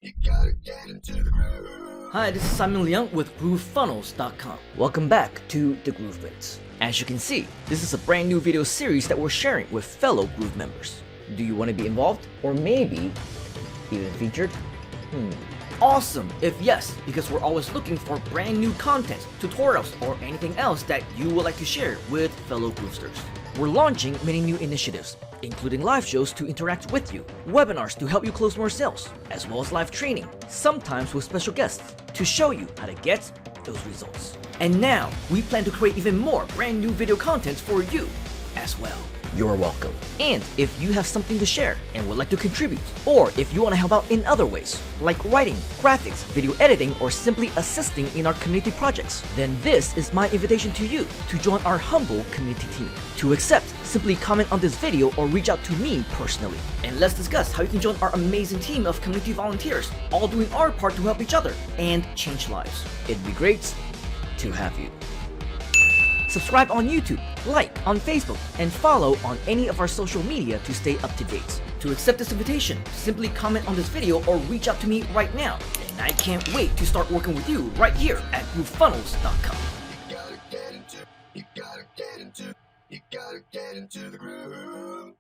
You gotta get into the groove. Hi, this is Simon Leung with GrooveFunnels.com. Welcome back to the Groovement. As you can see, this is a brand new video series that we're sharing with fellow Groove members. Do you want to be involved? Or maybe even featured? Awesome if yes, because we're always looking for brand new content, tutorials, or anything else that you would like to share with fellow Groovesters. We're launching many new initiatives, including live shows to interact with you, webinars to help you close more sales, as well as live training, sometimes with special guests, to show you how to get those results. And now, we plan to create even more brand new video content for you as well. You're welcome. And if you have something to share and would like to contribute, or if you want to help out in other ways, like writing, graphics, video editing, or simply assisting in our community projects, then this is my invitation to you to join our humble community team. To accept, simply comment on this video or reach out to me personally. And let's discuss how you can join our amazing team of community volunteers, all doing our part to help each other and change lives. It'd be great to have you. Subscribe on YouTube, like on Facebook, and follow on any of our social media to stay up to date. To accept this invitation, simply comment on this video or reach out to me right now. And I can't wait to start working with you right here at GrooveFunnels.com. You gotta get into the groove.